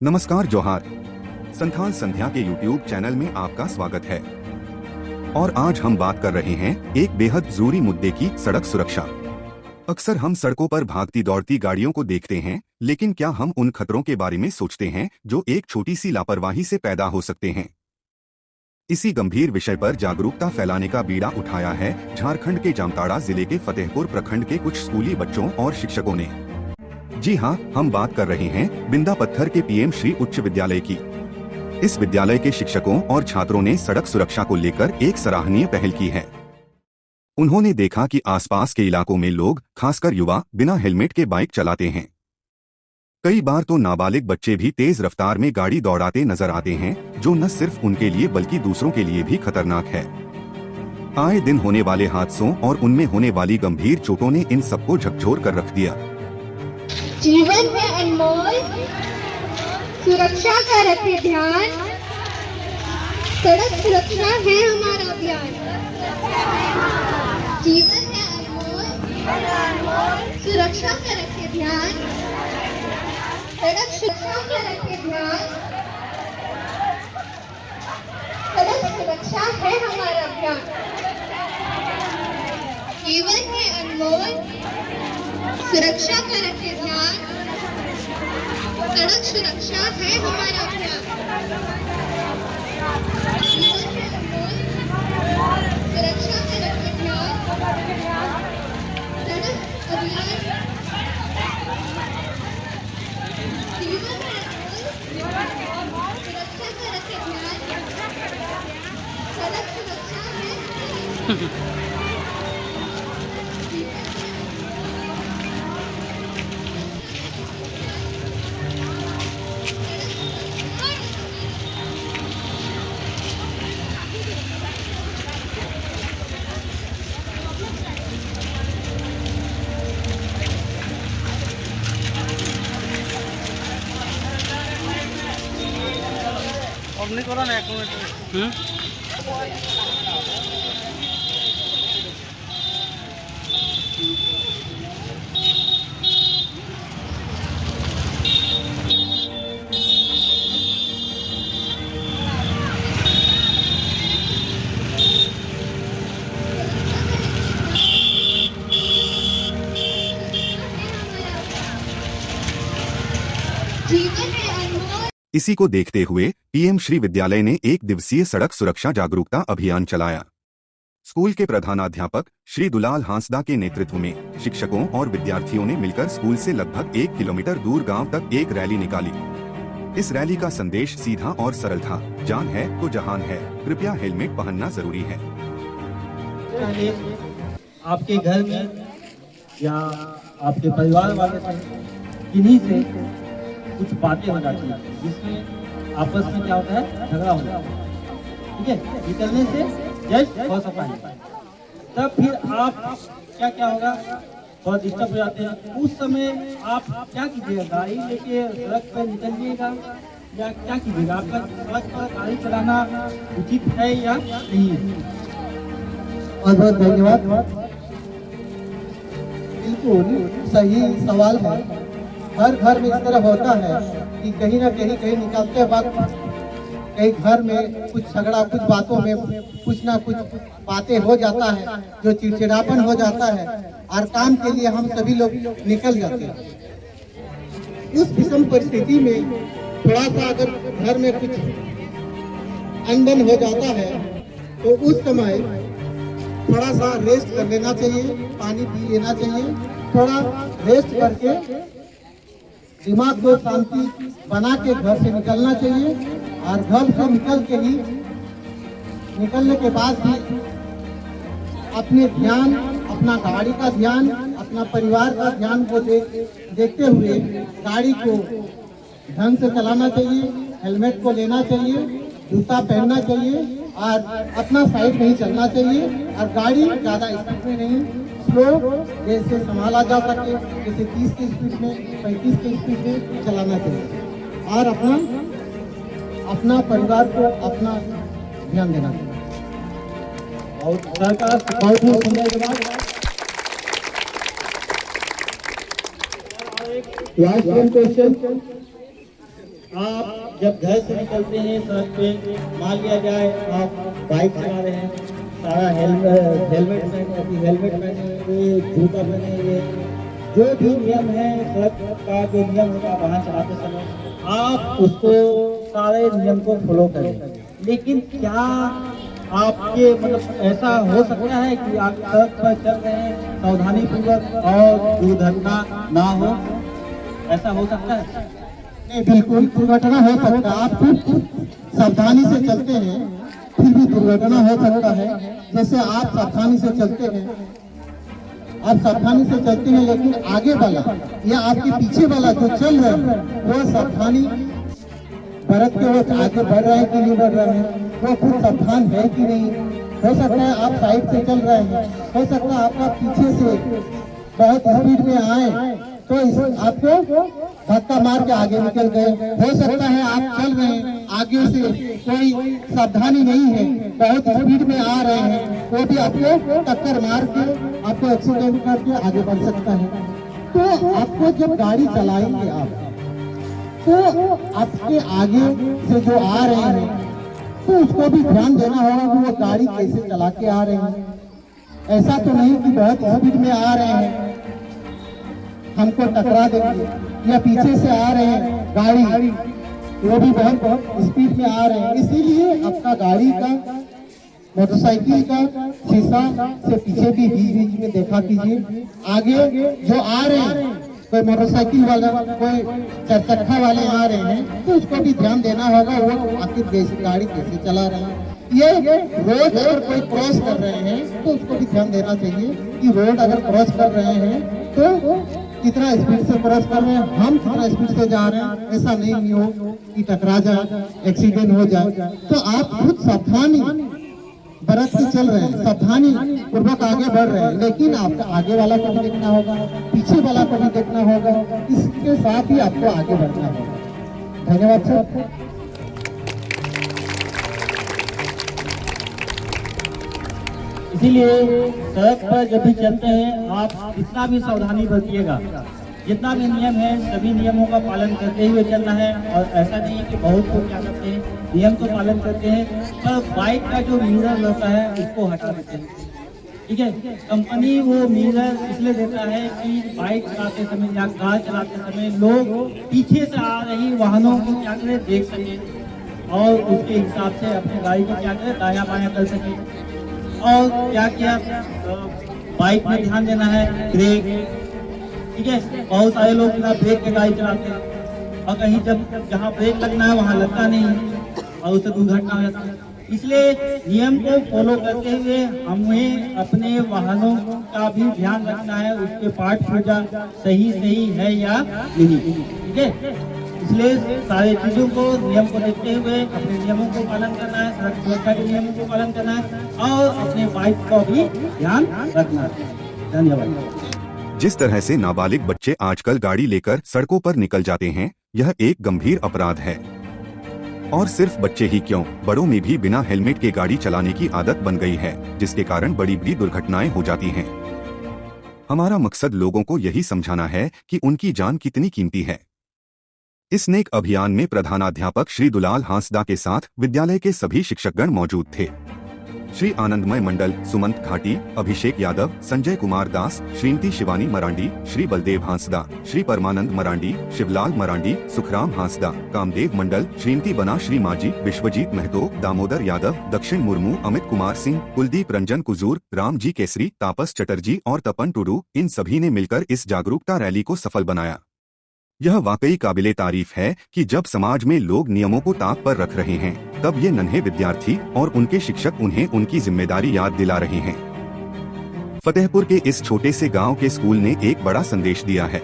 नमस्कार जोहार। संथाल संध्या के YouTube चैनल में आपका स्वागत है और आज हम बात कर रहे हैं एक बेहद जरूरी मुद्दे की, सड़क सुरक्षा। अक्सर हम सड़कों पर भागती दौड़ती गाड़ियों को देखते हैं, लेकिन क्या हम उन खतरों के बारे में सोचते हैं जो एक छोटी सी लापरवाही से पैदा हो सकते हैं? इसी गंभीर विषय पर जागरूकता फैलाने का बीड़ा उठाया है झारखंड के जामताड़ा जिले के फतेहपुर प्रखंड के कुछ स्कूली बच्चों और शिक्षकों ने। जी हाँ, हम बात कर रहे हैं बिंदा पत्थर के पीएम श्री उच्च विद्यालय की। इस विद्यालय के शिक्षकों और छात्रों ने सड़क सुरक्षा को लेकर एक सराहनीय पहल की है। उन्होंने देखा कि आसपास के इलाकों में लोग, खासकर युवा, बिना हेलमेट के बाइक चलाते हैं। कई बार तो नाबालिग बच्चे भी तेज रफ्तार में गाड़ी दौड़ाते नजर आते हैं, जो न सिर्फ उनके लिए बल्कि दूसरों के लिए भी खतरनाक है। आए दिन होने वाले हादसों और उनमें होने वाली गंभीर चोटों ने इन सबको झकझोर कर रख दिया। जीवन है अनमोल, सुरक्षा का रखे ध्यान, सड़क सुरक्षा है हमारा अभियान। जीवन है अनमोल, सुरक्षा का रखे ध्यान, सड़क सुरक्षा का रखे ध्यान, सड़क सुरक्षा है हमारा अभियान। जीवन है अनमोल, सुरक्षा का रखे ध्यान, सड़क सुरक्षा है हमारा अभियान। सुरक्षा का रखे ध्यान, सड़क अभियान। जीवन है अनमोल, सुरक्षा का रखे ध्यान, सड़क सुरक्षा है। অমনি করো না 1 মিনিট। जीवन है अनमोल। इसी को देखते हुए पीएम श्री विद्यालय ने एक दिवसीय सड़क सुरक्षा जागरूकता अभियान चलाया। स्कूल के प्रधानाध्यापक श्री दुलाल हांसदा के नेतृत्व में शिक्षकों और विद्यार्थियों ने मिलकर स्कूल से लगभग 1 किलोमीटर दूर गांव तक एक रैली निकाली। इस रैली का संदेश सीधा और सरल था, जान है तो जहान है, कृपया हेलमेट पहनना जरूरी है। आपके घर में या आपके परिवार वाले किन्हीं से कुछ बातें हो जाती है जिसमें आपस में क्या होता है, झगड़ा हो जाता है। ठीक है, निकलने से जस्ट हो सकता है, तब फिर आप क्या होगा, थोड़ा डिस्टर्ब हो जाते हैं। उस समय आप क्या कीजिएगा, गाड़ी लेके सड़क पर निकलिएगा या क्या कीजिएगा? आपका सड़क पर गाड़ी चलाना उचित है या नहीं है? बहुत बहुत धन्यवाद। बिल्कुल सही सवाल है। हर घर में इस तरह होता है कि कहीं ना कहीं निकलते वक्त कहीं घर में कुछ झगड़ा, कुछ बातों में कुछ ना कुछ बातें हो जाता है जो चिड़चिड़ापन हो जाता है और काम के लिए हम सभी लोग निकल जाते हैं। उस विषम परिस्थिति में थोड़ा सा अगर घर में कुछ अनबन हो जाता है तो उस समय थोड़ा सा रेस्ट कर लेना चाहिए, पानी पी लेना चाहिए। थोड़ा रेस्ट करके दिमाग को शांति बना के घर से निकलना चाहिए और घर से निकलने के बाद भी अपने ध्यान, अपना गाड़ी का ध्यान, अपना परिवार का ध्यान को देखते हुए गाड़ी को ढंग से चलाना चाहिए, हेलमेट को लेना चाहिए, जूता पहनना चाहिए और अपना साइड में ही चलना चाहिए और गाड़ी ज़्यादा स्पीड में नहीं, स्लो जैसे संभाला जा सके, जैसे 30 की स्पीड में, 35 की स्पीड में चलाना चाहिए और अपना परिवार को अपना ध्यान देना चाहिए। और सरकार बहुत सुंदर जवाब। लास्ट वन क्वेश्चन आप जब घर से निकलते हैं सड़क पे, मान लिया जाए आप बाइक चला रहे हैं, सारा हेलमेट पहने हुए, जूता पहने हुए, जो भी नियम है सड़क का, जो नियम होगा वाहन चलाते समय, आप उसको सारे नियम को फॉलो करें। लेकिन क्या आपके मतलब ऐसा हो सकता है कि आप सड़क पर चल रहे हैं सावधानी पूर्वक और दुर्घटना ना हो? ऐसा हो सकता है? नहीं, बिल्कुल दुर्घटना हो सकता है। आप खूब सावधानी से चलते हैं फिर भी दुर्घटना हो सकता है। जैसे आप सावधानी से चलते हैं, लेकिन आगे वाला या आपके पीछे वाला जो चल रहा है वो सावधानी बरत के वो आगे बढ़ रहे हैं कि नहीं बढ़ रहे हैं, वो खुद सावधान है कि नहीं। हो सकता है आप साइड से चल रहे हैं, हो सकता है आपका पीछे से बहुत स्पीड में आए तो आपको धक्का मार के आगे निकल गए। हो सकता है आप चल रहे हैं, आगे से कोई सावधानी नहीं है, बहुत स्पीड में आ रहे हैं, वो भी आपको टक्कर मार के आपको एक्सीडेंट करके आगे बढ़ सकता है। तो आपको जब गाड़ी चलाएंगे आप, तो आपके आगे से जो आ रहे हैं तो उसको भी ध्यान देना होगा कि वो गाड़ी कैसे चला के आ रहे हैं। ऐसा तो नहीं कि बहुत स्पीड में आ रहे हैं हमको टकरा देंगे, या पीछे से आ रहे हैं गाड़ी वो भी बहुत स्पीड में आ रहे हैं। इसीलिए आपका गाड़ी का, मोटरसाइकिल का शीशा से पीछे भी बीच में देखा कीजिए। आगे जो आ रहे हैं, कोई मोटरसाइकिल वाला, कोई चार चक्का वाले आ रहे हैं तो उसको भी ध्यान देना होगा वो आखिर कैसी गाड़ी कैसे चला रहा है। ये रोड अगर कोई क्रॉस कर रहे हैं तो उसको भी ध्यान देना चाहिए कि रोड अगर क्रॉस कर रहे हैं तो कितना स्पीड से क्रॉस कर रहे हैं, हम कितना स्पीड से जा रहे हैं। ऐसा नहीं हो कि टकरा जाए, एक्सीडेंट हो जाए। तो आप खुद सावधानी बरत के चल रहे हैं, सावधानी पूर्वक आगे बढ़ रहे हैं, लेकिन आपको आगे वाला को भी देखना होगा, पीछे वाला को भी देखना होगा, इसके साथ ही आपको आगे बढ़ना होगा। धन्यवाद सर। इसीलिए सड़क पर जब भी चलते हैं आप जितना भी सावधानी बरतिएगा, जितना भी नियम है सभी नियमों का पालन करते हुए चलना है। और ऐसा नहीं है कि बहुत लोग क्या करते हैं, नियम तो पालन करते हैं पर बाइक का जो मिरर रहता है उसको हटा देते हैं। ठीक है, कंपनी वो मिरर इसलिए देता है कि बाइक चलाते समय या कार चलाते समय लोग पीछे से आ रही वाहनों को क्या करें देख सके और उसके हिसाब से अपनी गाड़ी को क्या करें दायां बायां कर सके। और क्या क्या बाइक में ध्यान देना है, ब्रेक। ठीक है, बहुत सारे लोग बिना ब्रेक के गाड़ी चलाते हैं और कहीं जब जहाँ ब्रेक लगना है वहाँ लगता नहीं है और उससे दुर्घटना हो जाती है। इसलिए नियम को फॉलो करते हुए हमें अपने वाहनों का भी ध्यान रखना है, उसके पार्ट पुर्जा सही है या नहीं। ठीक है, इसलिए सारे चीजों को, नियम को देखते हुए अपने नियमों को पालन करना है, सड़क सुरक्षा के नियमों को पालन करना है और अपने बाइक को भी ध्यान रखना है। धन्यवाद। जिस तरह से नाबालिग बच्चे आजकल गाड़ी लेकर सड़कों पर निकल जाते हैं, यह एक गंभीर अपराध है। और सिर्फ बच्चे ही क्यों, बड़ों में भी बिना हेलमेट के गाड़ी चलाने की आदत बन गई है, जिसके कारण बड़ी बड़ी दुर्घटनाएं हो जाती हैं। हमारा मकसद लोगों को यही समझाना है कि उनकी जान कितनी कीमती है। इस नेक अभियान में प्रधानाध्यापक श्री दुलाल हांसदा के साथ विद्यालय के सभी शिक्षकगण मौजूद थे। श्री आनंदमय मंडल, सुमंत घाटी, अभिषेक यादव, संजय कुमार दास, श्रीमती शिवानी मरांडी, श्री बलदेव हांसदा, श्री परमानंद मरांडी, शिवलाल मरांडी, सुखराम हांसदा, कामदेव मंडल, श्रीमती बना, श्री माजी, विश्वजीत महतो, दामोदर यादव, दक्षिण मुर्मू, अमित कुमार सिंह, कुलदीप रंजन कुजूर, रामजी केसरी, तापस चटर्जी और तपन टुडू, इन सभी ने मिलकर इस जागरूकता रैली को सफल बनाया। यह वाकई काबिले तारीफ है कि जब समाज में लोग नियमों को ताक पर रख रहे हैं, तब ये नन्हे विद्यार्थी और उनके शिक्षक उन्हें उनकी जिम्मेदारी याद दिला रहे हैं। फतेहपुर के इस छोटे से गांव के स्कूल ने एक बड़ा संदेश दिया है।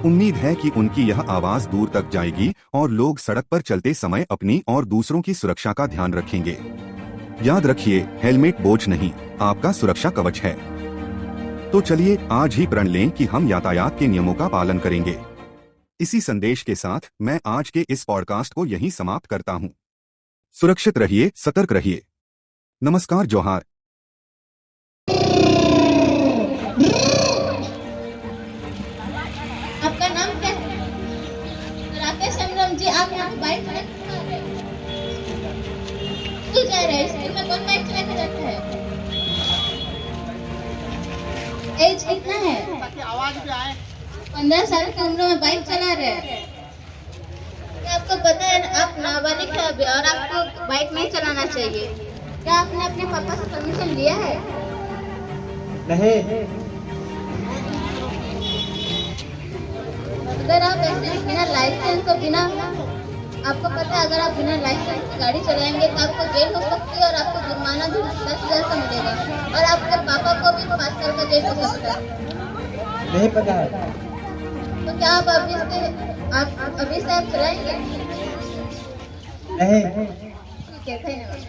उम्मीद है कि उनकी यह आवाज दूर तक जाएगी और लोग सड़क पर चलते समय अपनी और दूसरों की सुरक्षा का ध्यान रखेंगे। याद रखिए, हेलमेट बोझ नहीं, आपका सुरक्षा कवच है। तो चलिए आज ही प्रण लें कि हम यातायात के नियमों का पालन करेंगे। इसी संदेश के साथ मैं आज के इस पॉडकास्ट को यहीं समाप्त करता हूं। सुरक्षित रहिए, सतर्क रहिए। नमस्कार, जोहार। आपका नाम क्या है? राकेश हेम्ब्रम जी, आप जा रहा है? स्कूल में कौन बाइक चला के जाता है? एज कितना है? 15 साल की उम्र में बाइक चला रहे हैं। क्या आपको पता है आप नाबालिग है अभी और आपको बाइक नहीं चलाना चाहिए? क्या आपने अपने पापा से परमिशन लिया है? नहीं। अगर आप ऐसे बिना लाइसेंस और बिना, आपको पता है अगर आप बिना लाइसेंस की गाड़ी चलाएंगे तो आपको जेल हो सकती है और आपको जुर्माना भी 10,000 का मिलेगा और आपके पापा को भी 5 साल का जेल हो सकता है। नहीं पता है। तो क्या आप अभी से आप चलाएंगे? नहीं। ठीक है, धन्यवाद।